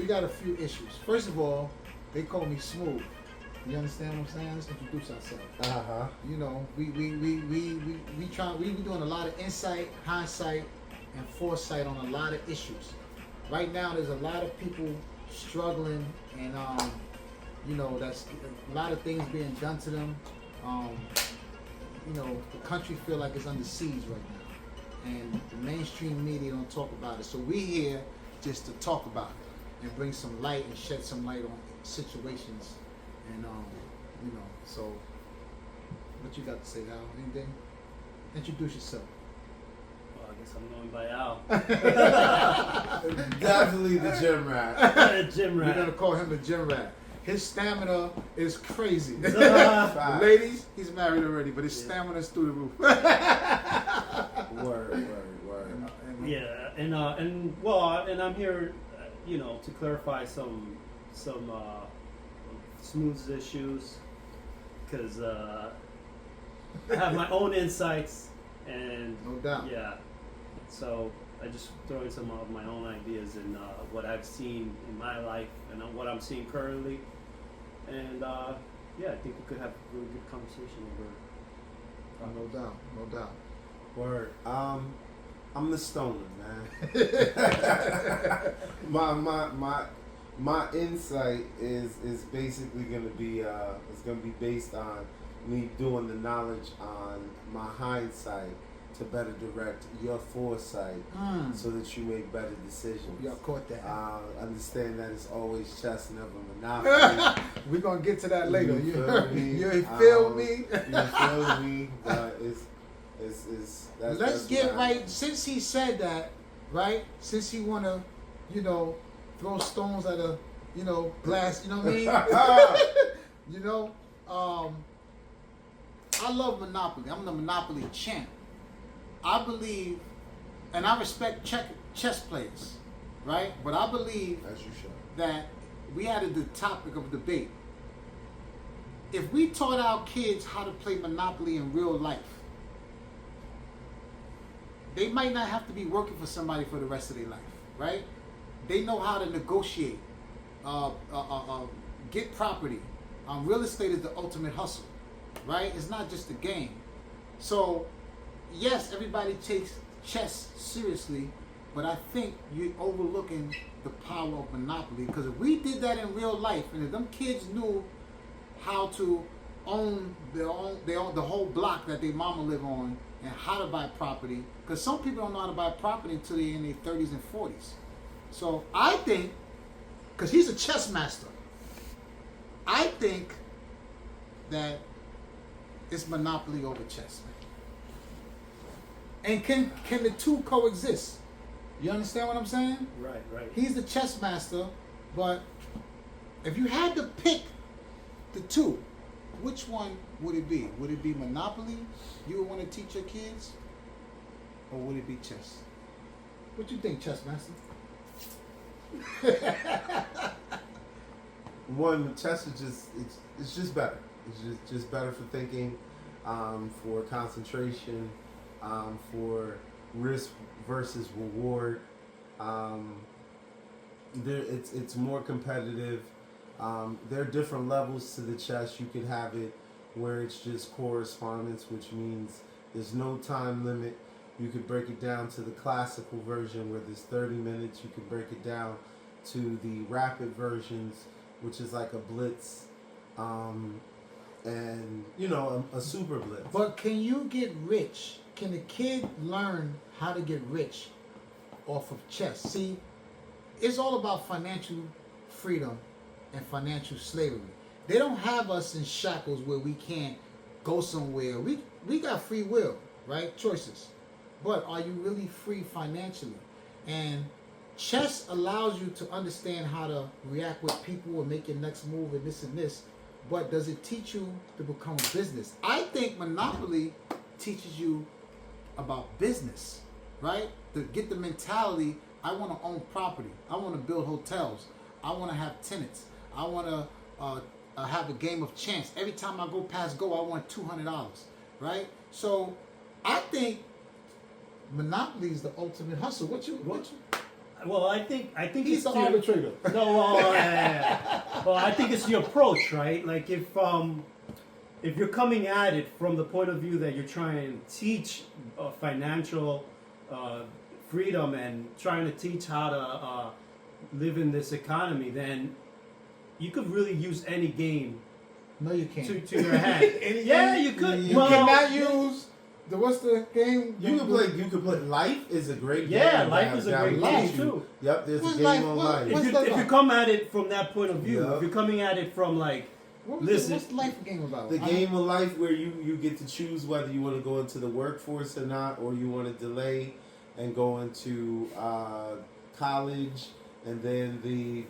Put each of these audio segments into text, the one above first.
we got a few issues. First of all, they call me Smooth. You understand what I'm saying? Let's introduce ourselves. You know, we doing a lot of insight, hindsight, and foresight on a lot of issues. Right now, there's a lot of people struggling, and you know, that's a lot of things being done to them. You know, the country feel like it's under siege right now, and the mainstream media don't talk about it. So we here just to talk about it and bring some light and shed some light on situations. And you know, so what you got to say, Al? Anything? Introduce yourself. Well, I guess I'm going by Al. Definitely the gym rat. Gym We're rat. gonna call him the gym rat. His stamina is crazy. Facts. Ladies, he's married already, but his stamina is through the roof. Word. Yeah, and well, and I'm here, you know, to clarify some Smooth's issues, because I have my own insights, and No doubt. yeah, so I just throw in some of my own ideas and what I've seen in my life and what I'm seeing currently, and yeah, I think we could have a really good conversation over. No doubt, no doubt. Word. I'm the stoner, man. my insight is basically gonna be it's gonna be based on me doing the knowledge on my hindsight to better direct your foresight so that you make better decisions. Y'all caught that. Understand that it's always chess, never monopoly. We're gonna get to that later. You You feel feel me? me? You feel me? But Let's get right. Since he said that, right? Since he wanna, you know, throw stones at a, you know, glass. You know what I mean? You know, I love Monopoly. I'm the Monopoly champ. I believe, and I respect chess players, right? But I believe As you should. that we had the topic of debate. If we taught our kids how to play Monopoly in real life, they might not have to be working for somebody for the rest of their life, right? They know how to negotiate, get property. Real estate is the ultimate hustle, right? It's not just a game. So, yes, everybody takes chess seriously, but I think you're overlooking the power of Monopoly. Because if we did that in real life, and if them kids knew how to own the whole block that their mama live on, and how to buy property, because some people don't know how to buy property until they're in their 30s and 40s. So I think, because he's a chess master, I think that it's Monopoly over chess, man. And can the two coexist? You understand what I'm saying? Right. He's the chess master, but if you had to pick the two, which one would it be? Would it be Monopoly you would want to teach your kids? Or would it be chess? What you think, chess master? One, chess is it's just better. It's just better for thinking, for concentration, for risk versus reward. It's more competitive. There are different levels to the chess. You could have it where it's just correspondence, which means there's no time limit. You could break it down to the classical version where there's 30 minutes. You could break it down to the rapid versions, which is like a blitz, and you know, a super blitz. But can you get rich? Can a kid learn how to get rich off of chess? See, it's all about financial freedom and financial slavery. They don't have us in shackles where we can't go somewhere. We got free will, right? Choices. But are you really free financially? And chess allows you to understand how to react with people and make your next move and this. But does it teach you to become a business? I think Monopoly teaches you about business, right? To get the mentality, I want to own property. I want to build hotels. I want to have tenants. I want to have a game of chance. Every time I go past go, I want $200, right? So I think Monopoly is the ultimate hustle. What you? Well, I think He's it's the your, arbitrator. no. Well, I think it's your approach, right? Like if you're coming at it from the point of view that you're trying to teach financial freedom and trying to teach how to live in this economy, then you could really use any game No, you can't. to your hand. Yeah, you could. You Well, cannot use the what's the game? You can play. Life is a great game. Yeah, to life have is a down great with game, you. too. Yep, there's What's a game life? on What- life. what's If you come at it from that point of view, Yeah. if you're coming at it from like, listen, What's the life game about? The game of life where you get to choose whether you want to go into the workforce or not, or you want to delay and go into college, and then the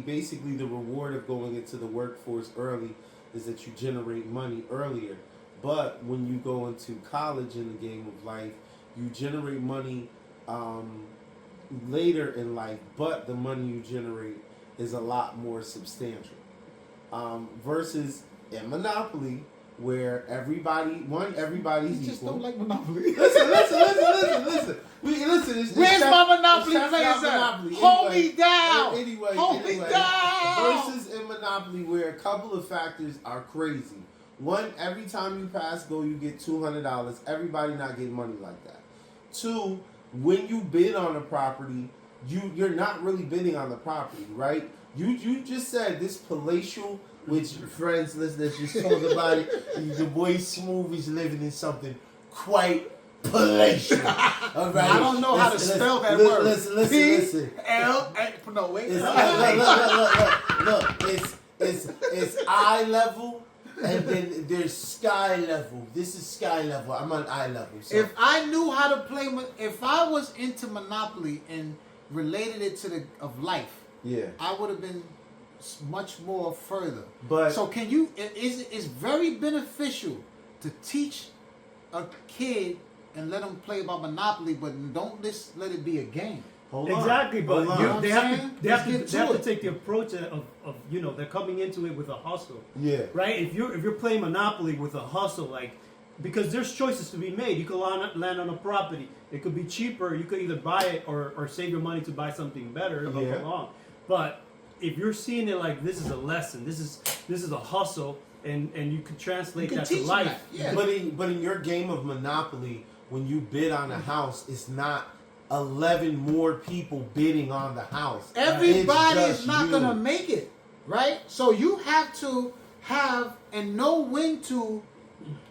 basically the reward of going into the workforce early is that you generate money earlier. But when you go into college in the game of life, you generate money later in life, but the money you generate is a lot more substantial. Versus in Monopoly, where everybody's You just equal. don't like Monopoly. Listen. It's Where's chef- my Monopoly it's chef players at? Monopoly. Hold Anyway, me down. Anyway, Hold me down. Versus in Monopoly, where a couple of factors are crazy. One, every time you pass go, you get $200. Everybody not getting money like that. Two, when you bid on a property, you're not really bidding on the property, right? You just said this palatial, which friends, let's just talk about it. The boy Smooth is living in something quite palatial. All right. I don't know how to spell that word. Listen. P-L. No, wait. It's, look. It's eye level, and then there's sky level. This is sky level. I'm on eye level. So. If I knew how to play, if I was into Monopoly and related it to the of life, yeah, I would have been much more further. But So can you? It's very beneficial to teach a kid and let them play about Monopoly, but don't just let it be a game. hold on. exactly, but Hold on. they have Let's get to to it. take the approach of they're coming into it with a hustle, Yeah. right? If you're playing Monopoly with a hustle, like, because there's choices to be made. You could land on a property. It could be cheaper. You could either buy it or save your money to buy something better along. But if you're seeing it like this is a lesson, this is a hustle, and you could translate You can that to teach life. that, yeah. But in your game of Monopoly, when you bid on a house, it's not 11 more people bidding on the house. Everybody It's is not you. gonna make it, right? So you have to have and know when to.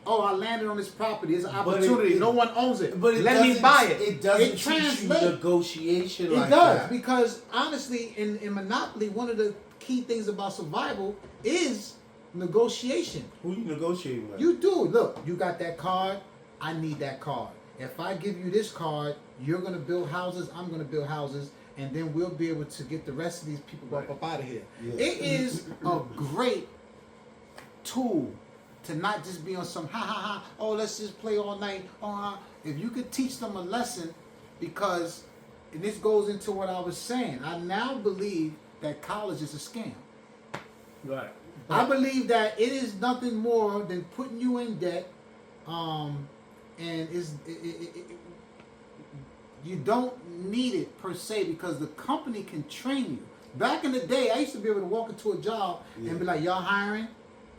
Oh, I landed on this property. It's an But opportunity. it- No one owns it. But it Let me doesn't- buy it. It doesn't It teach you translates. negotiation It like does, that. because honestly, in Monopoly, one of the key things about survival is negotiation. Who you negotiating with? You do. Look, you got that card. I need that card. If I give you this card, you're going to build houses. I'm going to build houses. And then we'll be able to get the rest of these people up out of here. Yeah. It is a great tool to not just be on some ha, oh, let's just play all night. If you could teach them a lesson, because, and this goes into what I was saying, I now believe that college is a scam. Right. I believe that it is nothing more than putting you in debt, and you don't need it per se, because the company can train you. Back in the day, I used to be able to walk into a job and be like, "Y'all hiring?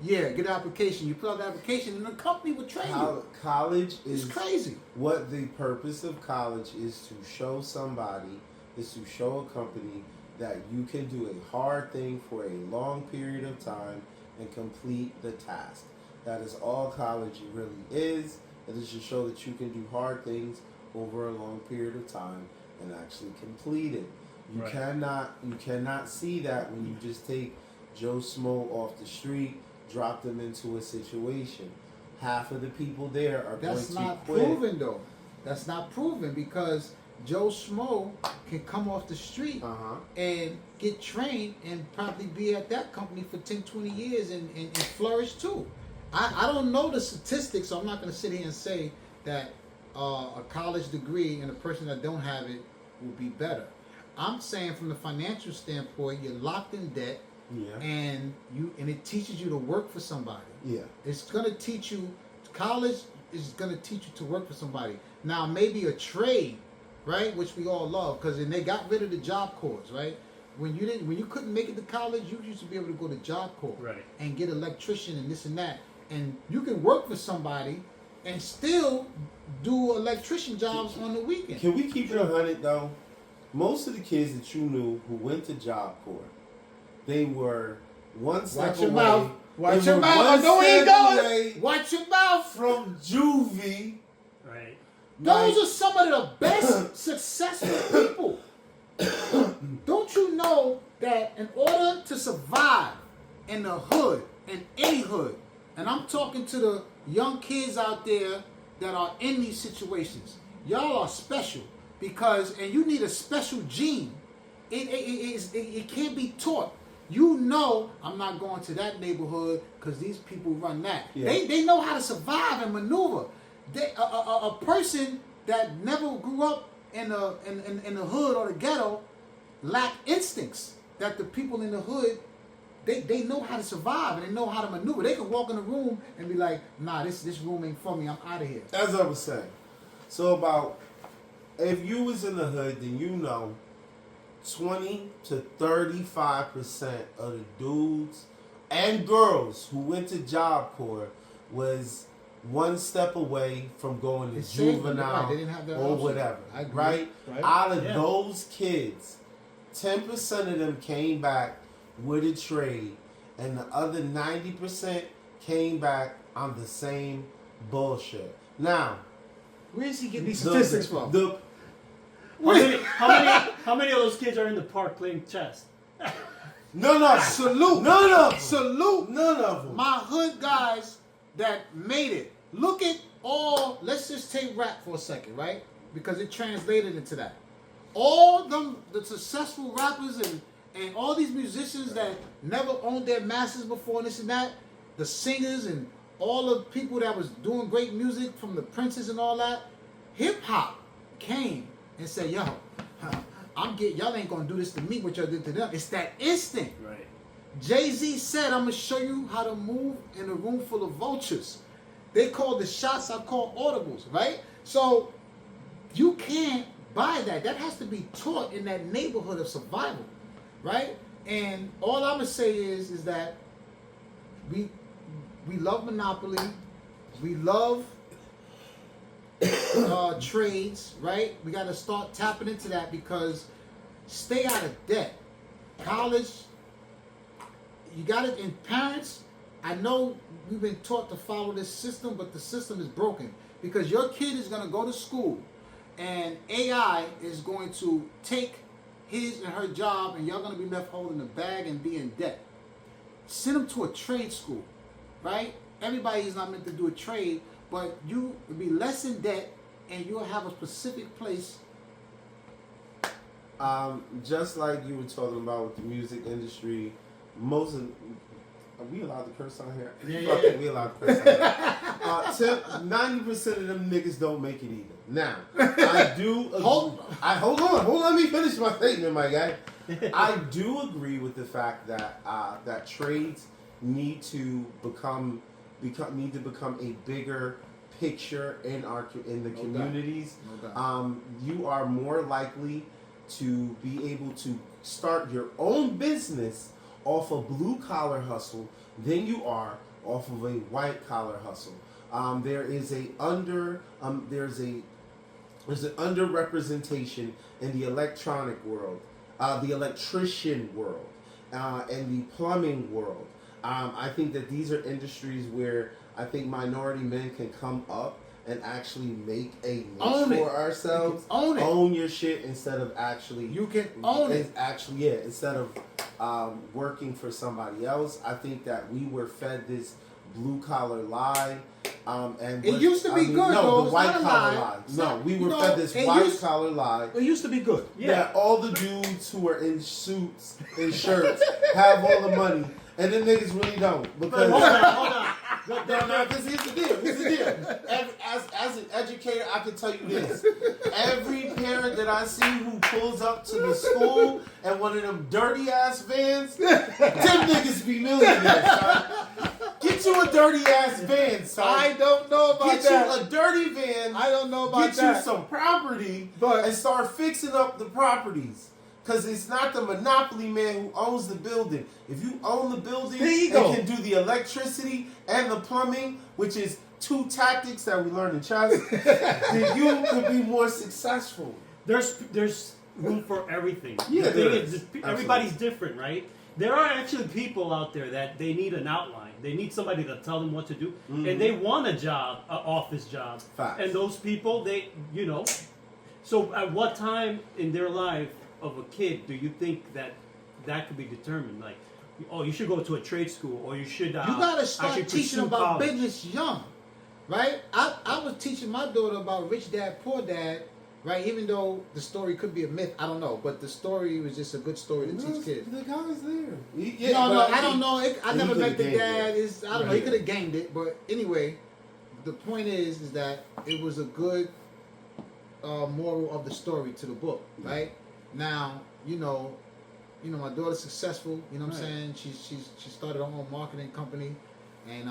Yeah, get an application." You fill out the application, and the company would train you. College is It's crazy. What the purpose of college is to show somebody, is to show a company that you can do a hard thing for a long period of time and complete the task. That is all college really is. It is to show that you can do hard things over a long period of time and actually complete it. You Right. cannot see that when you just take Joe Smo off the street, drop them into a situation. Half of the people there are That's going to not quit. proven though. That's not proven, because Joe Schmo can come off the street Uh-huh. and get trained and probably be at that company for 10, 20 years and flourish too. I don't know the statistics, so I'm not going to sit here and say that a college degree and a person that don't have it will be better. I'm saying from the financial standpoint, you're locked in debt, Yeah. and it teaches you to work for somebody. Yeah. It's going to teach you, college is going to teach you to work for somebody. Now, maybe a trade right? Which we all love, because then they got rid of the Job Corps, right? When you couldn't make it to college, you used to be able to go to Job Corps Right. and get electrician and this and that, and you can work for somebody and still do electrician jobs on the weekend. Can we keep it 100 though? Most of the kids that you knew who went to Job Corps, they were one step Watch your away. mouth. Watch They your were mouth. one I know where you step going. away Watch your mouth. from juvie. Right. Those are some of the best successful people. Don't you know that in order to survive in the hood, in any hood, and I'm talking to the young kids out there that are in these situations, y'all are special because, and you need a special gene. It can't be taught. You know, I'm not going to that neighborhood because these people run that. Yeah. They know how to survive and maneuver. A person that never grew up in the hood or the ghetto lack instincts that the people in the hood they know how to survive and they know how to maneuver. They can walk in a room and be like, nah, this room ain't for me. I'm out of here. As I was saying, so about if you was in the hood, then you know 20 to 35% of the dudes and girls who went to Job Corps was one step away from going to It's safe, juvenile right, they didn't have that or option. whatever. I agree. Right? Right. Out of Yeah. those kids, 10% of them came back with a trade, and the other 90% came back on the same bullshit. Now, Where is he getting these the- statistics from? the How many of those kids are in the park playing chess? none of Salute. none of them. Salute None of them. my hood guys that made it. Look at all, let's just take rap for a second, right? Because it translated into that. All the successful rappers and all these musicians that never owned their masters before and this and that, the singers and all the people that was doing great music from the Princes and all that, hip hop came and said, yo, y'all ain't gonna do this to me what y'all did to them. It's that instinct. Right. Jay-Z said, I'm going to show you how to move in a room full of vultures. They call the shots, I call audibles, right? So you can't buy that. That has to be taught in that neighborhood of survival, right? And all I'm going to say is that we love monopoly. We love trades, right? We got to start tapping into that because stay out of debt. College, you got it. And parents, I know we've been taught to follow this system, but the system is broken because your kid is going to go to school and AI is going to take his and her job and y'all going to be left holding the bag and be in debt. Send them to a trade school, right? Everybody is not meant to do a trade, but you will be less in debt and you'll have a specific place. Just like you were talking about with the music industry, most of are we allowed to curse on here? Yeah, Fuck it, we allowed to curse on here. 90% of them niggas don't make it either. Now, I do agree. Hold on, let me finish my statement, my guy. I do agree with the fact that that trades need to become a bigger picture in the No communities. doubt. No doubt. You are more likely to be able to start your own business off a blue collar hustle than you are off of a white collar hustle. There's an underrepresentation in the electronic world, the electrician world, and the plumbing world. I think that these are industries where I think minority men can come up and actually make a niche for ourselves. Own it. Own your shit instead of actually. You can own it. Actually, yeah. Instead of working for somebody else, I think that we were fed this blue collar lie. And It used to be good, no, though. the It's white not a collar lie. lie. It's No, not- we you were know, fed this it white used- collar lie. It used to be good. That all the dudes who are in suits and shirts have all the money, and then niggas really don't. Because Hold on. no, this is the deal. This is the deal. As an educator, I can tell you this. Every parent that I see who pulls up to the school and one of them dirty ass vans, them niggas be millionaires, son. Get Get you a dirty ass van, son. I don't know about Get that. you a dirty van. I don't know about Get that. you some property But- and start fixing up the properties. Because it's not the monopoly man who owns the building. If you own the building There you and go. can do the electricity and the plumbing, which is 2 tactics that we learned in chess, then you could be more successful. There's room for everything. Yeah, The there thing is. everybody's different, right? There are actually people out there that they need an outline. They need somebody to tell them what to do, and they want a job, an office job. Facts. And those people, they, So, at what time in their life of a kid do you think that could be determined? Like, oh, you should go to a trade school, or you should. You gotta start actually teaching pursue about college. business young, right? I was teaching my daughter about Rich Dad Poor Dad, right? Even though the story could be a myth, I don't know, but the story was just a good story to teach kids. The guy's there. I don't know. I never met the gamed dad. it. I don't know. He could have gamed it, but anyway, the point is that it was a good moral of the story to the book, right? Now, my daughter's successful. You know what I'm saying? She started her own marketing company, and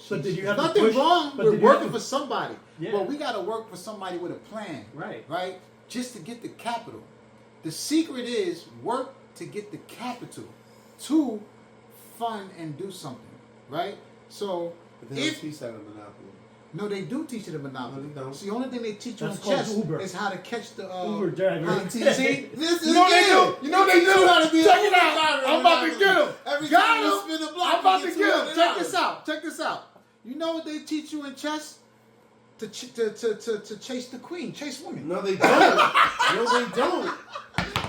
But did you there's have to nothing push- wrong but with did you have working to- for somebody. Yeah. But we got to work for somebody with a plan, Right. Right? Just to get the capital. The secret is work to get the capital to fund and do something, right? So But they don't if teach that in Monopoly. no, they do teach you the monopoly. No, they don't. See, the only thing they teach you That's in called chess Uber. is how to catch the Uber driver. how to teach- See, This you know what they do? You know what they do? how to be Check a it out. driver in I'm about to Monopoly. get him. Every Got time you him. spin the block, I'm about you to get get him. Check $200. this out. Check this out. You know what they teach you in chess? To chase the queen, chase women. No, they don't. No, they don't.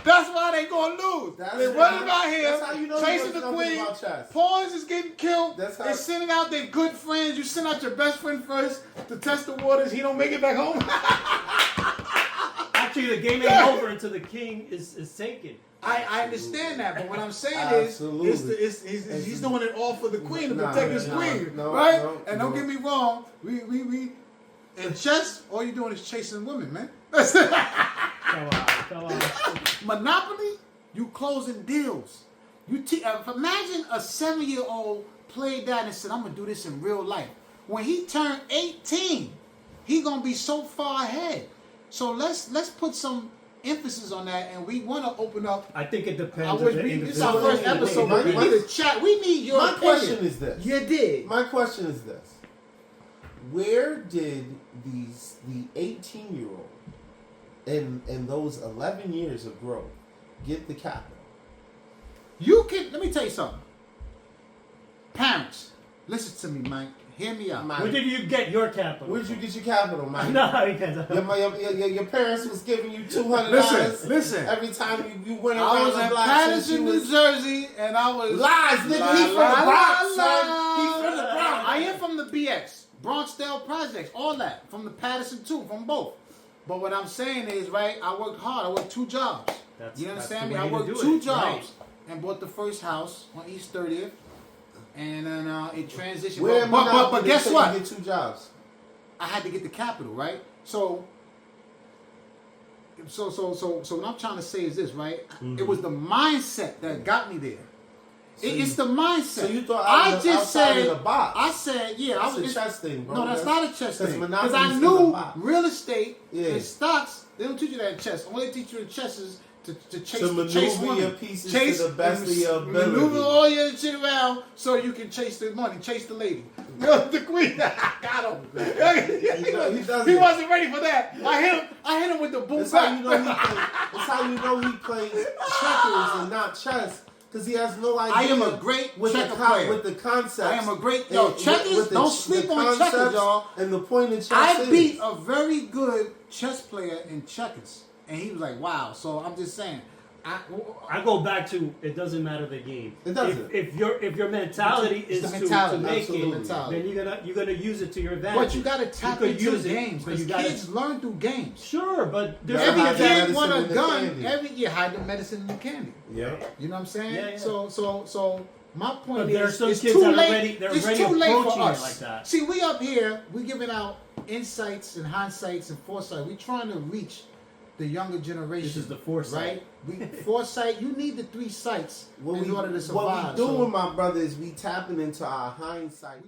That's why they gonna lose. That's They right. running out here, That's how you know chasing you the know nothing queen. about chess. Pawns is getting killed. That's how- They're sending out their good friends. You send out your best friend first to test the waters. He don't make it back home. Actually, the game ain't over until the king is taken. I understand that, but what I'm saying Absolutely. is, he's doing it all for the queen to Nah, protect his nah, queen, no, right? no, And don't no. get me wrong, we in chess, all you're doing is chasing women, man. That's it. Come on. Monopoly, you closing deals. Imagine a 7-year-old played that and said, "I'm gonna do this in real life." When he turned 18, he gonna be so far ahead. So let's put some emphasis on that, and we want to open up. I think it I depends. wish on the this is our individual. first episode, My- but we my- need to chat. We need your My opinion. question is this. You did. My question is this. Where did the 18-year-old and those 11 years of growth get the capital? Let me tell you something. Parents, listen to me, Mike. Hear me out. Where did you get your capital? Where'd you get your capital, Mike? No, you can't. Your parents was giving you $200 Listen. every time you went I around was the in block. Patterson, New Jersey, and I was Lies, nigga. La, He from la, the Bronx, la, son. la. He from the Bronx. I am from the BX, Bronxdale Projects, all that. From the Patterson too, from both. But what I'm saying is, right, I worked hard. I worked 2 jobs. That's- You that's understand the me? way I to worked do 2 it, jobs right. and bought the first house on East 30th. And then it transitioned. Where But guess you what? get 2 jobs. I had to get the capital, right? So what I'm trying to say is this, right? It was the mindset that got me there. It's the mindset. So you thought I was outside of the box. I said, yeah, That's I was a chess thing, bro. No, that's not a chess that's thing. Monopoly's Because I in the knew box. real estate Yeah. and stocks. They don't teach you that in chess. All they teach you in chess is to chase To maneuver chase money. your pieces to the best of your ability. Maneuver all your shit around so you can chase the money, chase the lady. The queen. Got him. He wasn't ready for that. I hit him with the boom That's how back. you know he plays. That's how you know he plays checkers and not chess, because he has no idea. I am a great with checker the player. with the concepts. I am a great and checkers. with the- Don't the sleep on checkers, concepts y'all. And the point of chess I is, beat a very good chess player in checkers, and he was like, "Wow." So I'm just saying, I go back to it doesn't matter the game. It doesn't. If your mentality It's is the to mentality, make absolutely. it, Mentality. then you're gonna use it to your advantage. But you got to tap You could into use it, games but because you gotta- kids learn through games. Sure, but there's Yeah, Every hide the kid medicine want in a the gun. candy. Every year, hide the medicine in the candy. Yeah. You know what I'm saying? Yeah, yeah. So my point But there are is, some it's kids too that are late. ready- they're it's already too late for approaching it us. like that. See, we up here, we giving out insights and hindsights and foresight. We trying to reach the younger generation. This is the foresight. right? Foresight. You need the 3 sights in order to survive. What we doing, my brother, is we tapping into our hindsight.